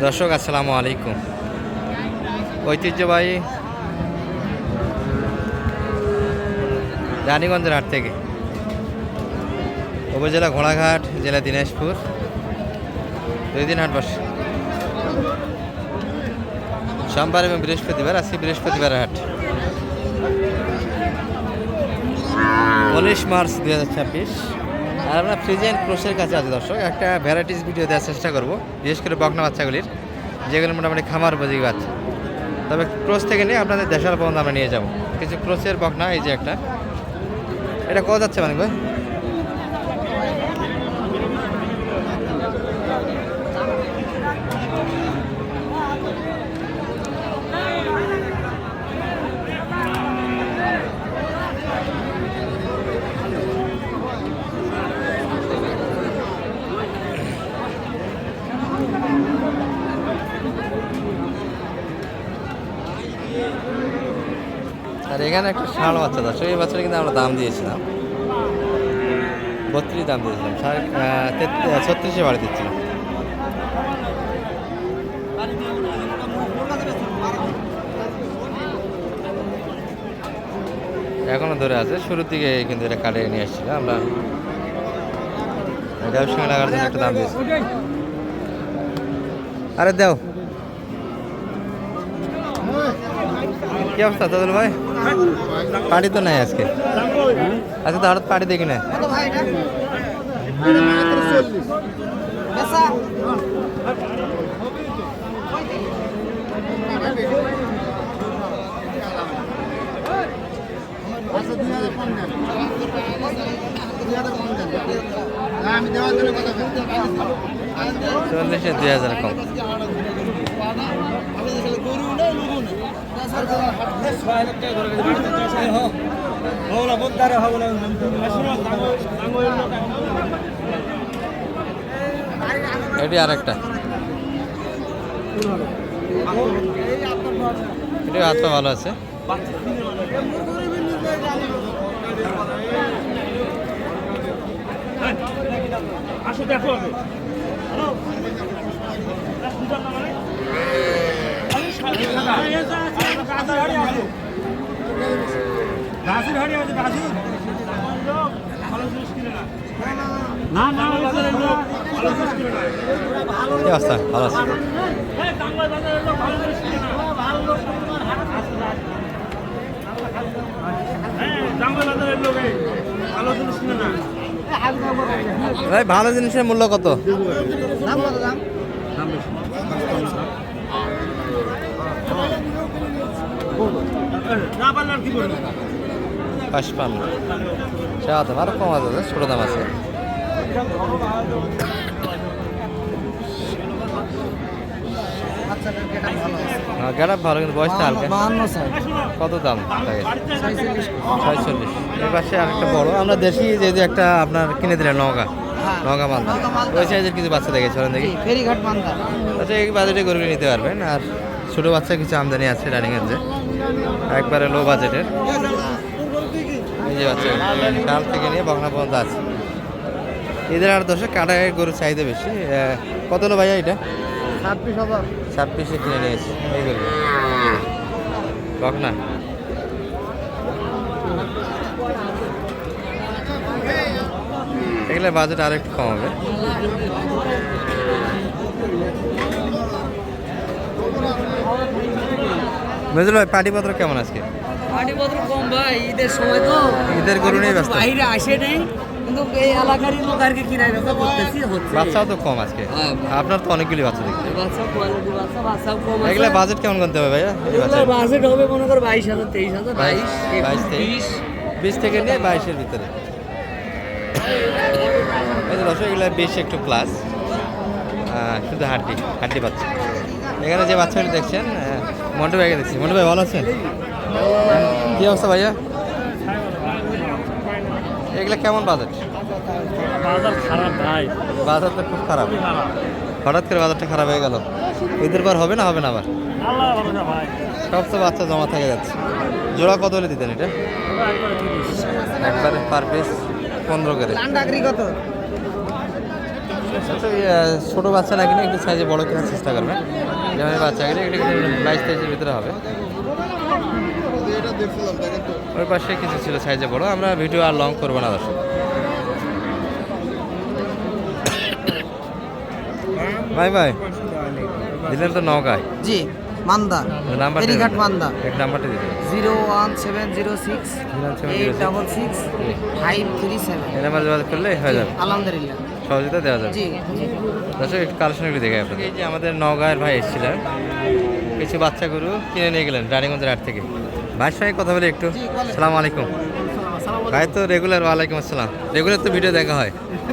দর্শক আসসালামু আলাইকুম। ঐতিহ্যবাহী রানীগঞ্জের হাট থেকে, উপজেলা ঘোড়াঘাট, জেলা দিনাজপুর, 2 দিন হাট বসে, সোমবার এবং বৃহস্পতিবার। আজকে বৃহস্পতিবার হাট, 19 মার্চ 2026। আর আমরা ফ্রিজিয়ান ক্রসের কাছে আছে দর্শক। একটা ভ্যারাইটিস ভিডিও দেওয়ার চেষ্টা করবো, বিশেষ করে বকনা বাচ্চাগুলির, যেগুলো মোটামুটি খামার উপযোগী বাচ্চা। তবে ক্রস থেকে নিয়ে আপনাদের দেশাল পর্যন্ত আমরা নিয়ে যাব কিছু ক্রসের বকনা। এই যে একটা, এটা কত যাচ্ছে মানে ভাই? আর এখানে একটা ষাঁড় বাচ্চা দর্শক, এই বাচ্চাটা কিন্তু আমরা দাম দিয়েছিলাম 32 দাম দিয়েছিলাম, 36-এ বাড়ি দিচ্ছিলাম। এখনো ধরে আছে, শুরুর দিকে কিন্তু এটা কাটিয়ে নিয়ে এসেছিল। আমরা এটার সঙ্গে লাগার জন্য একটা দাম দিয়েছি। আরে দাও, কি অবস্থা দাদুল ভাই? পার্টি তো নাই আজকে, আজকে তো হঠাৎ পার্টি দেখি না। আমি দেওয়ার জন্য কথা 40-এ 2000 কম। এটি আরেকটা, এটি হাত পা ভালো আছে। আসো দেখো কি অবস্থা? ভালো আছে। ভাই ভালো জিনিসের মূল্য কত? পাঁচপান্ন, দাম আরো কম আছে, ছোট দাম আছে। গেটা ভালো, কিন্তু বয়সটা হালকা। কত দাম? 46। এই পাশে আরেকটা বড়, আমরা দেশি যে একটা আপনার কিনে দিলেন নওগাঁ মালদা, ওই সাইজের কিছু বাচ্চা দেখেছি, দেখি ফেরিঘাট মান্দা। আচ্ছা, এই বাজেটে গরু নিতে পারবেন। আর ছোটো বাচ্চা কিছু আমদানি আছে রানিগঞ্জে, একবারে লো বাজেটের। এই যে বাচ্চা কাল থেকে নিয়ে বকনা পর্যন্ত আছে। এদের আর দশে কাটায় গরুর চাহিদা বেশি। কত হলো ভাইয়া এটা? 26-এ কিনে নিয়েছি এই গরু বকনা। এগুলো বাজেট আর একটু কম হবে। মেজুল ভাই, পাটিপত্র কেমন আজকে? পাটিপত্র কম ভাই, ঈদের সময় তো ঈদের গরু নেই, ব্যস্ত বাইরে আসে নেই, কিন্তু এই এলাকারই লোক আর কি কিনাই ব্যবসা করতেছি, হচ্ছে। বাচ্চাও তো কম আজকে, হ্যাঁ। আপনার তো অনেকগুলি বাচ্চা দেখতে। বাচ্চা কোয়ালিটি বাচ্চাও কম আছে। এগুলো বাজেট কেমন করতে হবে ভাইয়া? এগুলোর বাজেট হবে মনে করো 22,000, 23,000, 22, 20 থেকে নিয়ে 22-এর ভিতরে। এই যে দর্শক, এগুলো বেশি একটু প্লাস, শুধু হাড্ডি বাচ্চা। এখানে যে বাচ্চাগুলি দেখছেন, মন্টু ভাইকে দেখছি। মন্টু ভাই ভালো আছেন? কী অবস্থা ভাইয়া? এগুলো কেমন বাজেট? বাজার খারাপ ভাই, বাজার তো খুব খারাপ, হঠাৎ করে বাজারটা খারাপ হয়ে গেল। ঈদের পর হবে না ভাই? আল্লাহ ভরসা ভাই। সব তো বাচ্চা জমা থেকে যাচ্ছে। জোড়া কত হলে দিতেন এটা? একবারে পার পিস 15 করে। লান্ডাগরি কত? তো ছোটো বাচ্চা না কিনে একটু সাইজে বড় কেনার চেষ্টা করবেন। যেমন এই বাচ্চা কিনে এটা কিন্তু 22-23-এর ভিতরে হবে। এটা দেখছিলাম দেখেন তো ওই পাশে কিছু ছিল সাইজে বড়। আমরা ভিডিও আর লং করবো না দর্শক। ভাই ভাই দিলেন তো নওগাঁয়, জি মান্দা নাম্বারটা ফেরিঘাট মান্দা এক নাম্বারটা দিতে 01706 866 537। এই নাম্বার যোগাযোগ করলে হয়ে যাবে, আলহামদুলিল্লাহ সহযোগিতা দেওয়া যাবে। জি জি দর্শক একটু কালেকশনগুলি দেখে আপনাদের। এই যে আমাদের নওগাঁয়ের ভাই এসেছিলেন, কিছু বাচ্চা গরু কিনে নিয়ে গেলেন রানীগঞ্জের হাট থেকে। ভাইয়ের সঙ্গে কথা বলে একটু। সালাম আলাইকুম ভাই। তো রেগুলার, ওয়ালাইকুম আসসালাম। রেগুলার তো ভিডিও দেখা হয়।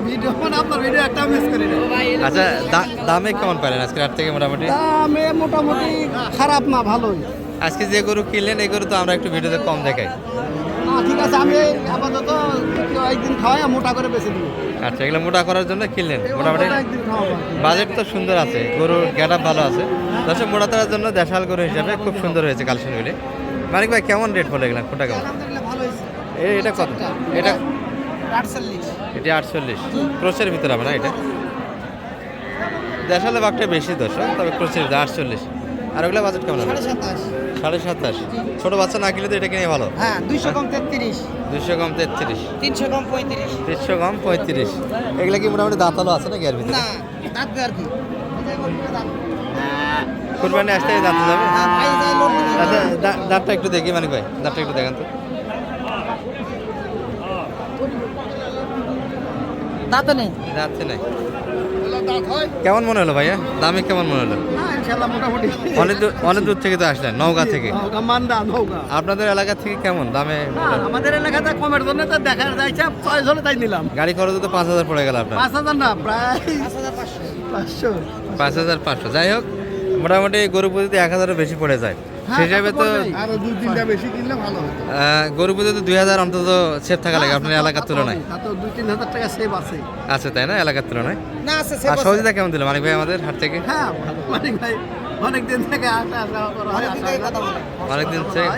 ভিডিও মানে আপনার ভিডিও একটা মিস করি না আচ্ছা দামে কেমন পাইলেন আজকে হাট থেকে মোটামুটি? দামে মোটামুটি খারাপ না ভালোই আজকে যে গরু কিনলেন এই গরু তো আমরা একটু ভিডিওতে কম দেখাই। না ঠিক আছে আমি আপাতত একদিন খাওয়াই মোটা করে বেশি দিব আচ্ছা, এগুলো মোটা করার জন্য কিনলেন মোটামুটি। একদিন খাওয়াবো বাজেট তো সুন্দর আছে, গরুর গেট আপ ভালো আছে। দর্শক মোটা করার জন্য দেশাল গরু হিসাবে খুব সুন্দর হয়েছে কালেকশনগুলি। মানিক ভাই কেমন রেট বলে গেলাম? কোনটা কেমন? আলহামদুলিল্লাহ ভালো হয়েছে এটা কত? এটা 48 এটা 48 ক্রোচের ভিতরে হবে না? এটা দেশালে বাঘটা বেশি দর্শক, তবে ক্রোচের ভিতরে 48। আর ওগুলো বাজেট কেমন হবে? 27.5 27.5। ছোটো বাচ্চা না কিনলে তো এটা কিনে ভালো। হ্যাঁ 200 কম 33 200 কম 33, 300 কম 35 300 কম 35। এগুলো কি মোটামুটি দাঁতালো আছে নাকি এর ভিতরে? না দাঁত আর কি কুরবানি আসতে দাঁতে যাবে। হ্যাঁ ভাই যাই লোড দিবি আচ্ছা দাঁতটা একটু দেখি মানিক ভাই, দাঁতটা একটু দেখান তো। দাঁত নেই দাঁতে নাই। দাঁত হয় কেমন মনে হলো ভাইয়া? দামে কেমন মনে হলো? হ্যাঁ ইনশাআল্লাহ মোটামুটি অনেক দূর থেকে তো আসলেন, নওগাঁ থেকে। নওগাঁ মান্দা নওগাঁ আপনাদের এলাকা থেকে কেমন দামে? আমাদের এলাকাতে কমের জন্য তো দেখা যাচ্ছে চয়েস হলে তাই নিলাম গাড়ি খরচ তো 5,000 পড়ে গেল আপনার। 5,000 না প্রায় 5,500 5,500। যাই হোক মোটামুটি গরু পুজোতে 1,000-এর বেশি পড়ে যায়। সেই হিসাবে তো আরো 2-3টা বেশি কিনলে ভালো হতো গরু পুজোতে 2,000 অন্তত সেভ থাকা লাগে আপনার এলাকার তুলনায়। তা তো 2-3 হাজার টাকা সেভ আছে আছে তাই না এলাকার তুলনায়? না আছে আর সহযোগিতা কেমন দিল মানিক ভাই আমাদের হাট থেকে? হ্যাঁ ভালো মানিক ভাই অনেক দিন থেকে আসা করা হয় অনেকদিন থেকে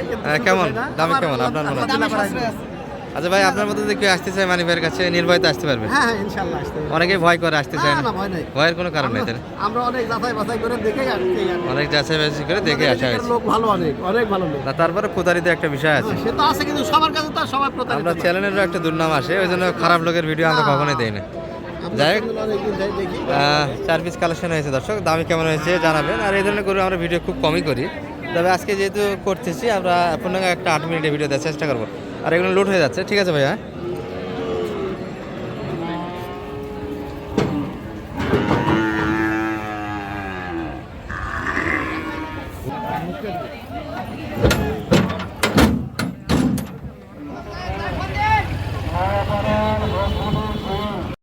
কেমন দামে কেমন আপনার মনে হয়? আচ্ছা ভাই আপনার মধ্যে যে কেউ আসতে চায় মানিক ভাইয়ের কাছে নির্ভয়তে আসতে পারবে? হ্যাঁ হ্যাঁ ইনশাআল্লাহ আসতে হবে। অনেকেই ভয় করে আসতে চায় না না, না ভয় নাই ভয়ের কোনো কারণ নেই তাই না? আমরা অনেক যাচাই বাছাই করে দেখে আসছি অনেক যাচাই বাছাই করে দেখে আসা হয়েছে। লোক ভালো অনেক ভালো লোক না তারপরে কোদারিতে একটা বিষয় আছে। সে তো আছে কিন্তু সবার কাছে তো আর সবার প্রতারিত আমরা না। চ্যানেলেরও একটা দুর্নাম আসে, ওই জন্য খারাপ লোকের ভিডিও আমরা কখনোই দেই না। আমরা যাই হোক চ্যানেল অনেকদিন যাই দেখি 4 পিস কালেকশন হয়েছে দর্শক, দামি কেমন হয়েছে জানাবেন। আর এই ধরনের গরু আমরা ভিডিও খুব কমই করি, তবে আজকে যেহেতু করতেছি আমরা পূর্ণাঙ্গ একটা 8 মিনিটের ভিডিও দেওয়ার চেষ্টা করবো। আর এগুলো লোড হয়ে যাচ্ছে, ঠিক আছে ভাইয়া?